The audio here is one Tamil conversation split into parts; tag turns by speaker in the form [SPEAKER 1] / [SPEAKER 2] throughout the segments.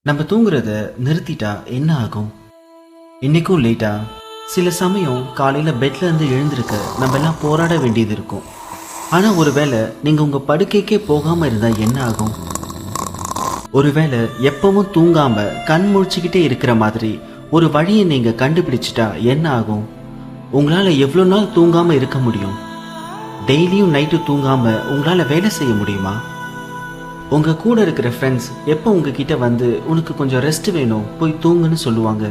[SPEAKER 1] நம்ம தூங்குறத நிறுத்திட்டா என்ன ஆகும்? இன்னைக்கும் லேட்டா சில சமயம் காலையில பெட்ல இருந்து எழுந்திருக்க நம்ம எல்லாம் போராட வேண்டியது இருக்கும். ஆனா ஒருவேளை நீங்க உங்க படுக்கைக்கே போகாம இருந்தா என்ன ஆகும்? ஒருவேளை எப்பவும் தூங்காம கண் முழிச்சுக்கிட்டே இருக்கிற மாதிரி ஒரு வழியை நீங்க கண்டுபிடிச்சிட்டா என்ன ஆகும்? உங்களால எவ்வளவு நாள் தூங்காம இருக்க முடியும்? டெய்லியும் நைட்டு தூங்காம உங்களால வேலை செய்ய முடியுமா? உங்க கூட இருக்கிற ஃப்ரெண்ட்ஸ் எப்போ உங்ககிட்ட வந்து உனக்கு கொஞ்சம் ரெஸ்ட் வேணும், போய் தூங்குன்னு சொல்லுவாங்க.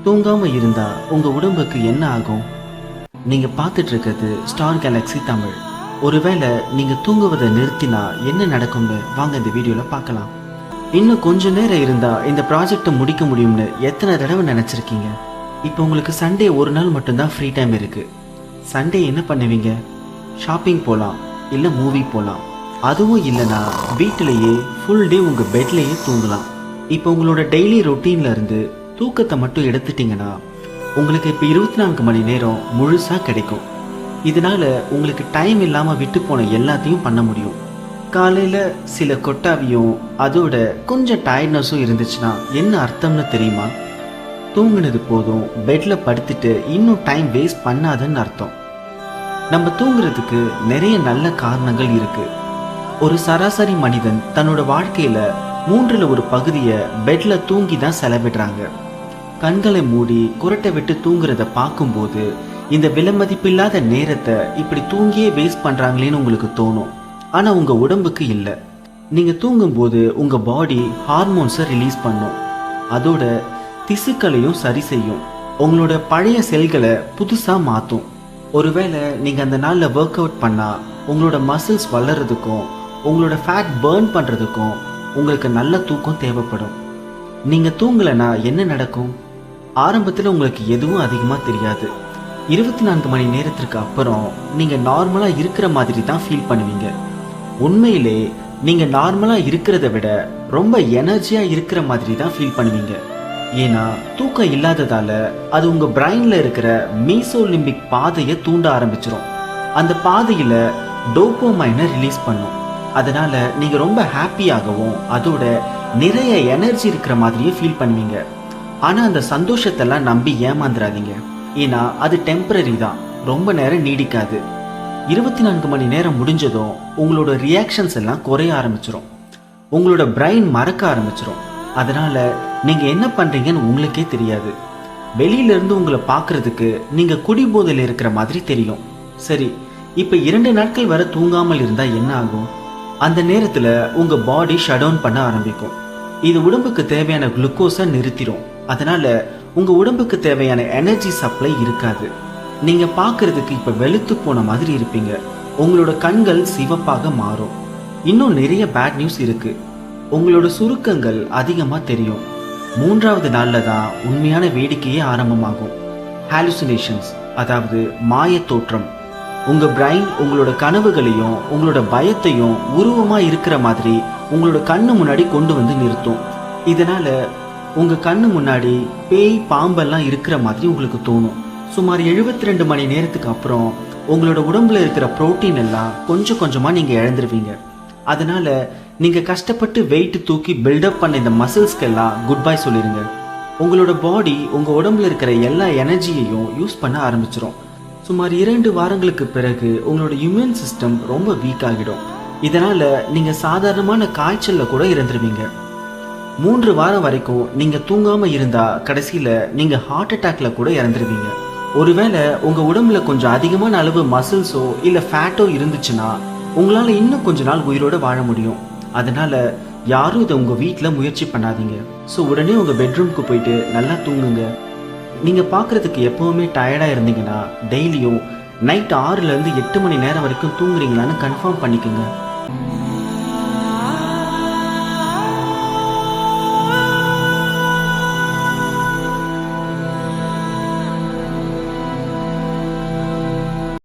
[SPEAKER 1] தூங்காம இருந்தா உங்க உடம்புக்கு என்ன ஆகும்? நீங்க பார்த்துட்டு இருக்கிறது ஸ்டார் கேலக்ஸி தமிழ். ஒருவேளை நீங்க தூங்குவதை நிறுத்தினா என்ன நடக்கும்னு வாங்க இந்த வீடியோல பார்க்கலாம். இன்னும் கொஞ்ச நேரம் இருந்தா இந்த ப்ராஜெக்டை முடிக்க முடியும்னு எத்தனை தடவை நினைச்சிருக்கீங்க? இப்போ உங்களுக்கு சண்டே ஒரு நாள் மட்டும்தான் ஃப்ரீ டைம் இருக்கு. சண்டே என்ன பண்ணுவீங்க? ஷாப்பிங் போகலாம், இல்லை மூவி போகலாம். அதுவும் இல்லைனா வீட்டிலேயே ஃபுல் டே உங்கள் பெட்லேயே தூங்கலாம். இப்போ உங்களோட டெய்லி ரொட்டீனில் இருந்து தூக்கத்தை மட்டும் எடுத்துட்டிங்கன்னா உங்களுக்கு இப்போ 24 மணி நேரம் முழுசாக கிடைக்கும். இதனால் உங்களுக்கு டைம் இல்லாமல் விட்டு போன எல்லாத்தையும் பண்ண முடியும். காலையில் சில கொட்டாவியும் அதோட கொஞ்சம் டயர்ட்னஸும் இருந்துச்சுன்னா என்ன அர்த்தம்னு தெரியுமா? தூங்குனது போதும், பெட்டில் படுத்துட்டு இன்னும் டைம் வேஸ்ட் பண்ணாதுன்னு அர்த்தம். நம்ம தூங்குறதுக்கு நிறைய நல்ல காரணங்கள் இருக்குது. ஒரு சராசரி மனிதன் தன்னோட வாழ்க்கையில 1/3 பகுதியை பெட்ல தூங்கி தான் செலவிடுறாங்க. கண்களை மூடி குரட்டை விட்டு தூங்குறத பார்க்கும்போது இந்த விலைமதிப்பில்லாத நேரத்தை இப்படி தூங்கியே வேஸ்ட் பண்றாங்களேன்னு உங்களுக்கு தோணும். ஆனா உங்க உடம்புக்கு இல்லை. நீங்க தூங்கும்போது உங்க பாடி ஹார்மோன்ஸை ரிலீஸ் பண்ணும். அதோட திசுக்களையும் சரி செய்யும். உங்களோட பழைய செல்களை புதுசா மாற்றும். ஒருவேளை நீங்க அந்த நாளில் ஒர்க் அவுட் பண்ணா உங்களோட மசில்ஸ் வளர்றதுக்கும் உங்களோட ஃபேட் பர்ன் பண்ணுறதுக்கும் உங்களுக்கு நல்ல தூக்கம் தேவைப்படும். நீங்கள் தூங்கலைன்னா என்ன நடக்கும்? ஆரம்பத்தில் உங்களுக்கு எதுவும் அதிகமாக தெரியாது. 24 மணி நேரத்திற்கு அப்புறம் நீங்கள் நார்மலாக இருக்கிற மாதிரி தான் ஃபீல் பண்ணுவீங்க. உண்மையிலே நீங்கள் நார்மலாக இருக்கிறத விட ரொம்ப எனர்ஜியாக இருக்கிற மாதிரி தான் ஃபீல் பண்ணுவீங்க. ஏன்னா தூக்கம் இல்லாததால அது உங்கள் பிரெயினில் இருக்கிற மீசோலிம்பிக் பாதையை தூண்ட ஆரம்பிச்சிடும். அந்த பாதையில் டோபோமைனை ரிலீஸ் பண்ணும். அதனால நீங்க ரொம்ப ஹாப்பியாகவும் அதோட நிறைய எனர்ஜி இருக்கிற மாதிரியே ஃபீல் பண்ணுவீங்க. ஆனா அந்த சந்தோஷத்தெல்லாம் நம்பி ஏமாந்துடாதீங்க. ஏன்னா அது டெம்பரரி தான், ரொம்ப நேரம் நீடிக்காது. 24 மணி நேரம் முடிஞ்சதும் உங்களோட ரியாக்ஷன்ஸ் எல்லாம் குறைய ஆரம்பிச்சிடும். உங்களோட பிரெயின் மறக்க ஆரம்பிச்சிடும். அதனால நீங்க என்ன பண்றீங்கன்னு உங்களுக்கே தெரியாது. வெளியில இருந்து உங்களை பார்க்கறதுக்கு நீங்க குடிபோதையில் இருக்கிற மாதிரி தெரியும். சரி, இப்ப 2 நாட்கள் வரை தூங்காமல் இருந்தா என்ன ஆகும்? அந்த நேரத்துல உங்க பாடி ஷட் டவுன் பண்ண ஆரம்பிக்கும். இது உடம்புக்கு தேவையான குளுக்கோஸை நிறுத்திடும். அதனால உங்க உடம்புக்கு தேவையான எனர்ஜி சப்ளை இருக்காது. நீங்க பார்க்கறதுக்கு இப்ப வெளுத்து போன மாதிரி இருப்பீங்க. உங்களோட கண்கள் சிவப்பாக மாறும். இன்னும் நிறைய பேட் நியூஸ் இருக்கு. உங்களோட சுருக்கங்கள் அதிகமா தெரியும். 3வது நாள்ல தான் உண்மையான வேடிக்கையே ஆரம்பமாகும். ஹாலுசினேஷன்ஸ், அதாவது மாய தோற்றம். உங்க பிரெயின் உங்களோட கனவுகளையும் உங்களோட பயத்தையும் உருவமா இருக்கிற மாதிரி உங்களோட கண்ணு முன்னாடி கொண்டு வந்து நிறுத்தும். இதனால உங்க கண்ணு முன்னாடி பேய் பாம்பெல்லாம் இருக்கிற மாதிரி உங்களுக்கு தோணும். சுமார் 72 மணி நேரத்துக்கு அப்புறம் உங்களோட உடம்புல இருக்கிற புரோட்டீன் எல்லாம் கொஞ்சம் கொஞ்சமா நீங்க இழந்துருவீங்க. அதனால நீங்க கஷ்டப்பட்டு வெயிட் தூக்கி பில்டப் பண்ண இந்த மசில்ஸ்க்கெல்லாம் குட் பை சொல்லிருங்க. உங்களோட பாடி உங்க உடம்புல இருக்கிற எல்லா எனர்ஜியையும் யூஸ் பண்ண ஆரம்பிச்சிடும். சுமார் 2 வாரங்களுக்கு பிறகு உங்களோட இம்யூன் சிஸ்டம் ரொம்ப வீக் ஆகிடும். இதனால நீங்க சாதாரணமான காய்ச்சல்ல கூட இறந்துருவீங்க. 3 வாரம் வரைக்கும் நீங்க தூங்காம இருந்தா கடைசியில நீங்க ஹார்ட் அட்டாக்ல கூட இறந்துருவீங்க. ஒருவேளை உங்க உடம்புல கொஞ்சம் அதிகமான அளவு மசில்ஸோ இல்ல ஃபேட்டோ இருந்துச்சுன்னா உங்களால இன்னும் கொஞ்ச நாள் உயிரோட வாழ முடியும். அதனால யாரும் இதை உங்க வீட்டில் முயற்சி பண்ணாதீங்க. ஸோ உடனே உங்க பெட்ரூம்க்கு போயிட்டு நல்லா தூங்குங்க. நீங்க பார்க்கறதுக்கு எப்பவுமே டயர்டா இருந்தீங்கன்னா டெய்லியும் நைட் 6லேருந்து 8 மணி நேரம் வரைக்கும் தூங்குறீங்களான்னு கன்ஃபார்ம் பண்ணிக்கோங்க.